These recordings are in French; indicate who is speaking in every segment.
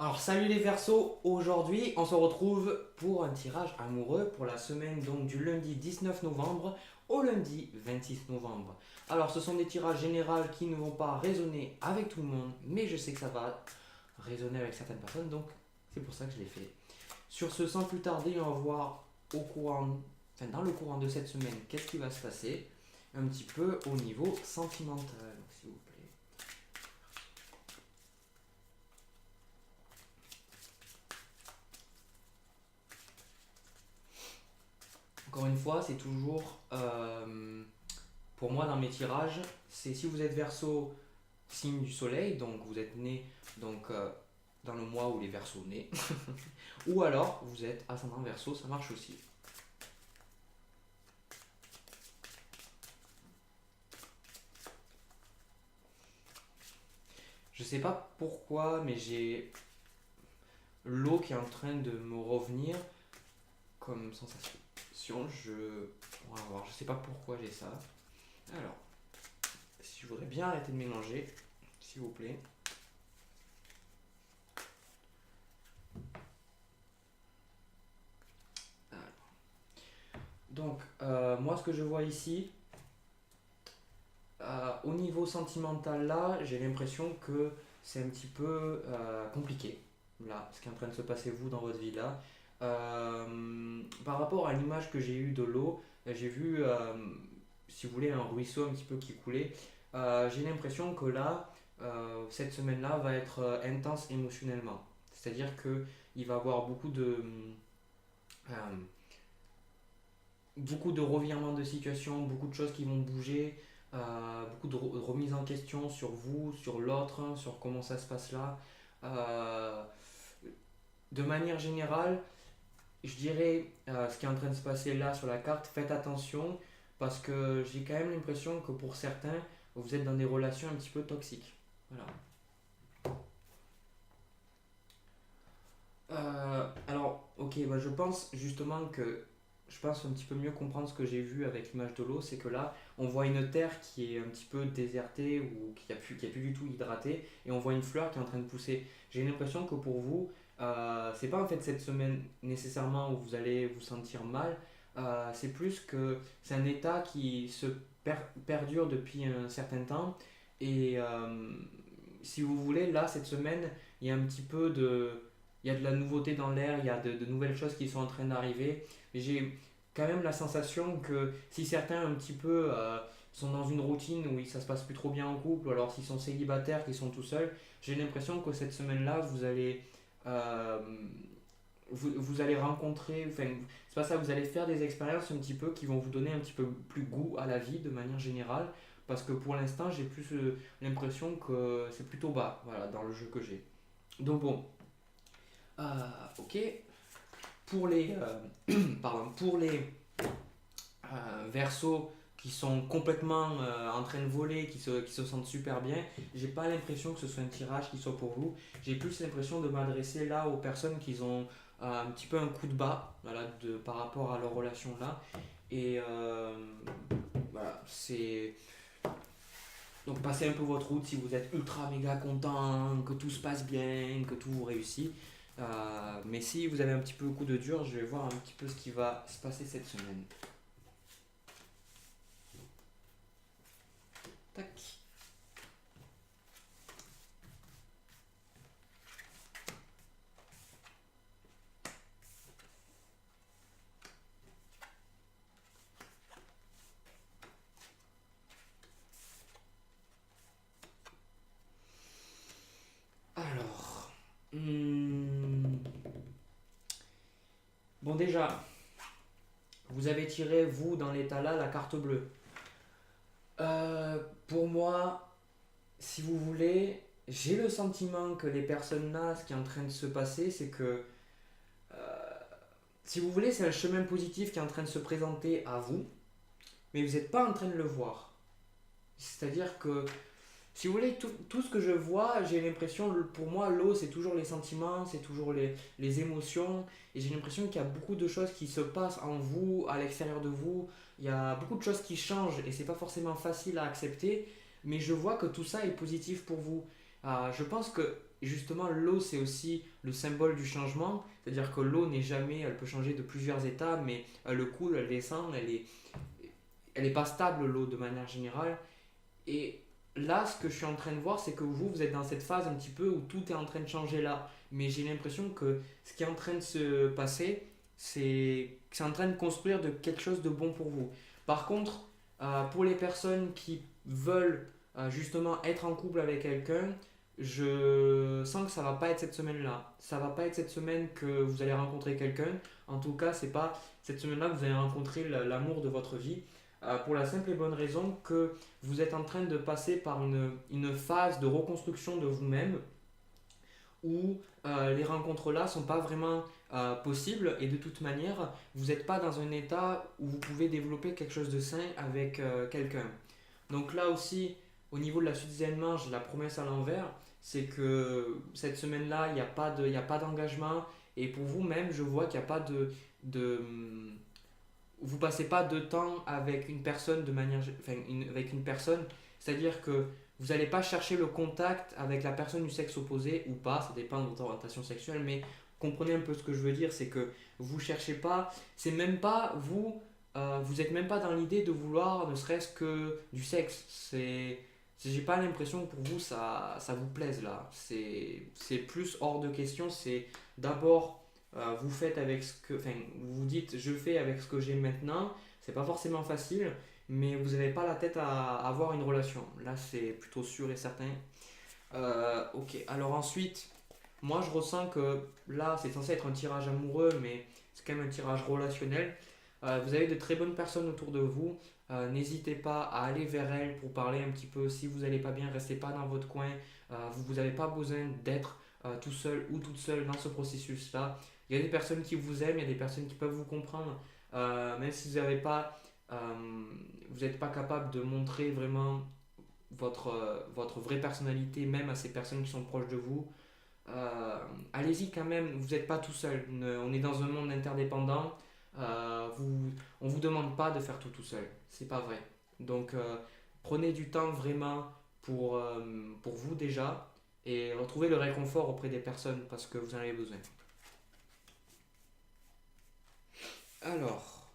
Speaker 1: Alors salut les Verseaux, aujourd'hui on se retrouve pour un tirage amoureux pour la semaine donc du lundi 19 novembre au lundi 26 novembre. Alors ce sont des tirages généraux qui ne vont pas résonner avec tout le monde, mais je sais que ça va résonner avec certaines personnes, donc c'est pour ça que je l'ai fait. Sur ce, sans plus tarder, on va voir dans le courant de cette semaine, qu'est-ce qui va se passer un petit peu au niveau sentimental. Donc, s'il vous plaît. Encore une fois, c'est toujours pour moi dans mes tirages, c'est si vous êtes Verseau, signe du soleil, donc vous êtes né donc dans le mois où les Verseaux naissent, ou alors vous êtes ascendant Verseau, ça marche aussi. Je sais pas pourquoi, mais j'ai l'eau qui est en train de me revenir comme sensation. On va voir, je sais pas pourquoi j'ai ça. Alors, si je voudrais bien arrêter de mélanger, s'il vous plaît. Donc, moi, ce que je vois ici, au niveau sentimental, là, j'ai l'impression que c'est un petit peu compliqué, là, ce qui est en train de se passer, vous, dans votre vie, là. Par rapport à l'image que j'ai eue de l'eau, j'ai vu, si vous voulez, un ruisseau un petit peu qui coulait. J'ai l'impression que là, cette semaine-là va être intense émotionnellement. C'est-à-dire que il va y avoir euh, beaucoup de revirements de situation, beaucoup de choses qui vont bouger, beaucoup de remises en question sur vous, sur l'autre, hein, sur comment ça se passe là. Euh, de manière générale, je dirais ce qui est en train de se passer là sur la carte, faites attention parce que j'ai quand même l'impression que pour certains, vous êtes dans des relations un petit peu toxiques. Voilà. Alors, ok, bah, je pense justement que je pense un petit peu mieux comprendre ce que j'ai vu avec l'image de l'eau, c'est que là, on voit une terre qui est un petit peu désertée ou qui a plus du tout hydratée, et on voit une fleur qui est en train de pousser. J'ai l'impression que pour vous, c'est pas en fait cette semaine nécessairement où vous allez vous sentir mal, c'est plus que c'est un état qui perdure depuis un certain temps, et si vous voulez, là, cette semaine, il y a un petit peu de il y a de la nouveauté dans l'air, il y a de nouvelles choses qui sont en train d'arriver. J'ai quand même la sensation que si certains un petit peu sont dans une routine où ça se passe plus trop bien en couple, ou alors s'ils sont célibataires, qu'ils sont tout seuls, j'ai l'impression que cette semaine-là, euh, vous allez rencontrer, enfin, c'est pas ça, vous allez faire des expériences un petit peu qui vont vous donner un petit peu plus goût à la vie de manière générale, parce que pour l'instant, j'ai plus l'impression que c'est plutôt bas, voilà, dans le jeu que j'ai. Donc bon, ok. Pour les, pour les versos qui sont complètement en train de voler, qui se sentent super bien, j'ai pas l'impression que ce soit un tirage qui soit pour vous. J'ai plus l'impression de m'adresser là aux personnes qui ont un petit peu un coup de bas voilà, par rapport à leur relation là. Et voilà, c'est. Donc passez un peu votre route si vous êtes ultra méga content, que tout se passe bien, que tout vous réussit. Mais si vous avez un petit peu le coup de dur, je vais voir un petit peu ce qui va se passer cette semaine. Tac. Alors. Bon déjà, vous avez tiré, vous, dans l'état là, la carte bleue. Pour moi, si vous voulez, j'ai le sentiment que les personnes là, ce qui est en train de se passer, c'est que, si vous voulez, c'est un chemin positif qui est en train de se présenter à vous, mais vous n'êtes pas en train de le voir. C'est-à-dire que si vous voulez, tout ce que je vois, j'ai l'impression, pour moi, l'eau, c'est toujours les sentiments, c'est toujours les émotions. Et j'ai l'impression qu'il y a beaucoup de choses qui se passent en vous, à l'extérieur de vous. Il y a beaucoup de choses qui changent et c'est pas forcément facile à accepter. Mais je vois que tout ça est positif pour vous. Je pense que Et justement, l'eau, c'est aussi le symbole du changement. C'est-à-dire que l'eau n'est jamais, elle peut changer de plusieurs états, mais elle coule, elle descend, elle est pas stable, l'eau, de manière générale. Et là, ce que je suis en train de voir, c'est que vous êtes dans cette phase un petit peu où tout est en train de changer là. Mais j'ai l'impression que ce qui est en train de se passer, c'est en train de construire de quelque chose de bon pour vous. Par contre, pour les personnes qui veulent justement être en couple avec quelqu'un, je sens que ça va pas être cette semaine-là. Ça va pas être cette semaine que vous allez rencontrer quelqu'un. En tout cas, c'est pas cette semaine-là que vous allez rencontrer l'amour de votre vie. Pour la simple et bonne raison que vous êtes en train de passer par une phase de reconstruction de vous-même où les rencontres là sont pas vraiment possibles et de toute manière vous n'êtes pas dans un état où vous pouvez développer quelque chose de sain avec quelqu'un. Donc là aussi, au niveau de la suite des événements, j'ai la promesse à l'envers, c'est que cette semaine-là, il y a pas d'engagement et pour vous-même, je vois qu'il n'y a pas de vous passez pas de temps avec une personne de manière, enfin, avec une personne, c'est-à-dire que vous n'allez pas chercher le contact avec la personne du sexe opposé ou pas, ça dépend de votre orientation sexuelle, mais comprenez un peu ce que je veux dire, c'est que vous cherchez pas, c'est même pas vous, vous êtes même pas dans l'idée de vouloir ne serait-ce que du sexe. J'ai pas l'impression que pour vous ça vous plaise là. C'est plus hors de question. C'est d'abord vous faites avec ce que, enfin, vous vous dites je fais avec ce que j'ai maintenant. C'est pas forcément facile, mais vous n'avez pas la tête à avoir une relation. Là, c'est plutôt sûr et certain. Ok, alors ensuite, moi je ressens que là, c'est censé être un tirage amoureux, mais c'est quand même un tirage relationnel. Vous avez de très bonnes personnes autour de vous. N'hésitez pas à aller vers elles pour parler un petit peu. Si vous n'allez pas bien, restez pas dans votre coin. Vous n'avez pas besoin d'être tout seul ou toute seule dans ce processus-là. Il y a des personnes qui vous aiment, il y a des personnes qui peuvent vous comprendre. Même si vous n'avez pas, vous n'êtes pas capable de montrer vraiment votre vraie personnalité, même à ces personnes qui sont proches de vous. Allez-y quand même, vous n'êtes pas tout seul. On est dans un monde interdépendant. On ne vous demande pas de faire tout seul. C'est pas vrai. Donc prenez du temps vraiment pour vous déjà et retrouvez le réconfort auprès des personnes parce que vous en avez besoin. Alors,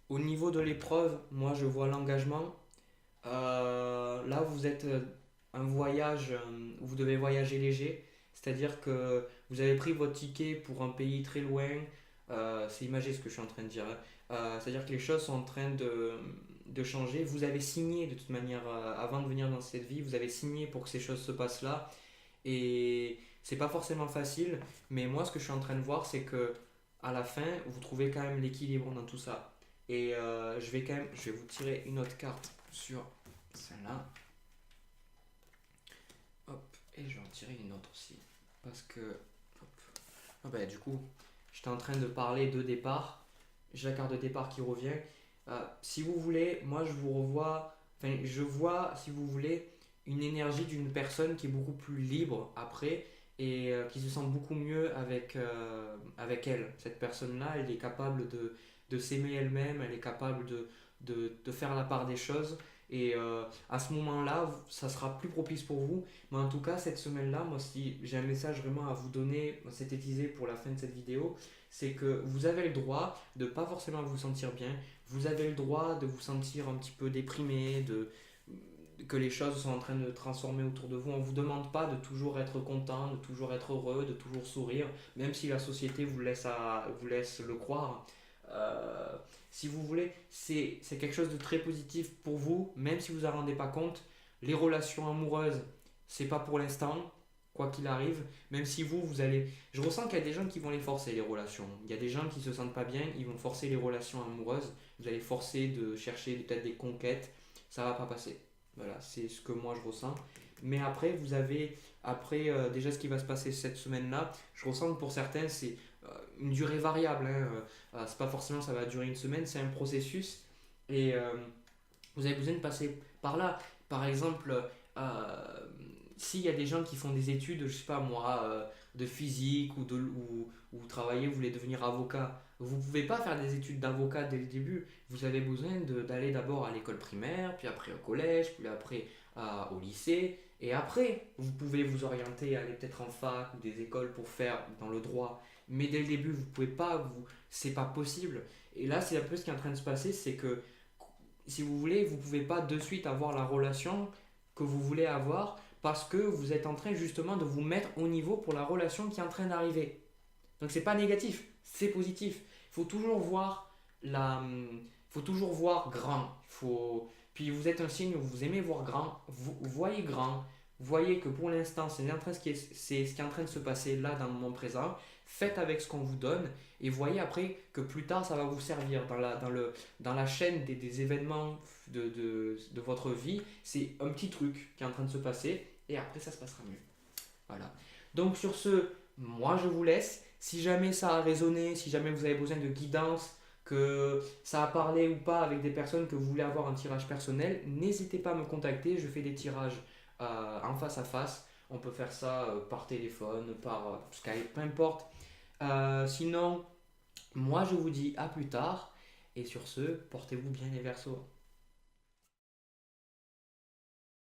Speaker 1: au niveau de l'épreuve, moi je vois l'engagement. Là, vous êtes un voyage où vous devez voyager léger, c'est-à-dire que vous avez pris votre ticket pour un pays très loin. C'est imagé ce que je suis en train de dire, hein. C'est-à-dire que les choses sont en train de changer. Vous avez signé de toute manière avant de venir dans cette vie, vous avez signé pour que ces choses se passent là. Et c'est pas forcément facile, mais moi ce que je suis en train de voir, c'est que à la fin, vous trouvez quand même l'équilibre dans tout ça. Et je vais vous tirer une autre carte sur celle-là. Hop, et je vais en tirer une autre aussi. Parce que, hop. Ah bah, du coup, j'étais en train de parler de départ. J'ai la carte de départ qui revient. Si vous voulez, moi je vous revois, enfin je vois, si vous voulez, une énergie d'une personne qui est beaucoup plus libre après et qui se sent beaucoup mieux avec elle. Cette personne-là, elle est capable de s'aimer elle-même, elle est capable de faire la part des choses. Et à ce moment-là, ça sera plus propice pour vous. Mais en tout cas, cette semaine-là, moi, si j'ai un message vraiment à vous donner, synthétisé pour la fin de cette vidéo, c'est que vous avez le droit de pas forcément vous sentir bien. Vous avez le droit de vous sentir un petit peu déprimé, que les choses sont en train de transformer autour de vous. On ne vous demande pas de toujours être content, de toujours être heureux, de toujours sourire, même si la société vous laisse le croire. Euh, Si vous voulez, c'est quelque chose de très positif pour vous, même si vous en rendez pas compte. Les relations amoureuses, c'est pas pour l'instant, quoi qu'il arrive. Même si vous allez. Je ressens qu'il y a des gens qui vont les forcer, les relations. Il y a des gens qui se sentent pas bien, ils vont forcer les relations amoureuses. Vous allez forcer de chercher peut-être des conquêtes. Ça va pas passer. Voilà, c'est ce que moi je ressens. Mais après, vous avez. Après, déjà ce qui va se passer cette semaine-là, je ressens que pour certains, c'est une durée variable, hein. C'est pas forcément ça va durer une semaine, c'est un processus et vous avez besoin de passer par là. Par exemple, s'il y a des gens qui font des études, je sais pas moi, de physique ou travailler, vous voulez devenir avocat, vous pouvez pas faire des études d'avocat dès le début. Vous avez besoin d'aller d'abord à l'école primaire, puis après au collège, puis après au lycée. Et après, vous pouvez vous orienter, aller peut-être en fac ou des écoles pour faire dans le droit. Mais dès le début, vous pouvez pas, c'est pas possible. Et là, c'est un peu ce qui est en train de se passer, c'est que si vous voulez, vous pouvez pas de suite avoir la relation que vous voulez avoir parce que vous êtes en train justement de vous mettre au niveau pour la relation qui est en train d'arriver. Donc c'est pas négatif, c'est positif. Il faut toujours voir faut toujours voir grand. Puis vous êtes un signe où vous aimez voir grand. Vous voyez grand. Vous voyez que pour l'instant, c'est ce qui est en train de se passer là dans le moment présent. Faites avec ce qu'on vous donne et voyez après que plus tard ça va vous servir dans la chaîne des événements de votre vie. C'est un petit truc qui est en train de se passer et après ça se passera mieux. Voilà. Donc sur ce, moi je vous laisse. Si jamais ça a résonné, si jamais vous avez besoin de guidance, que ça a parlé ou pas avec des personnes que vous voulez avoir un tirage personnel, n'hésitez pas à me contacter. Je fais des tirages en face à face. On peut faire ça par téléphone, par Skype, peu importe. Sinon, moi je vous dis à plus tard. Et sur ce, portez-vous bien les Verseaux.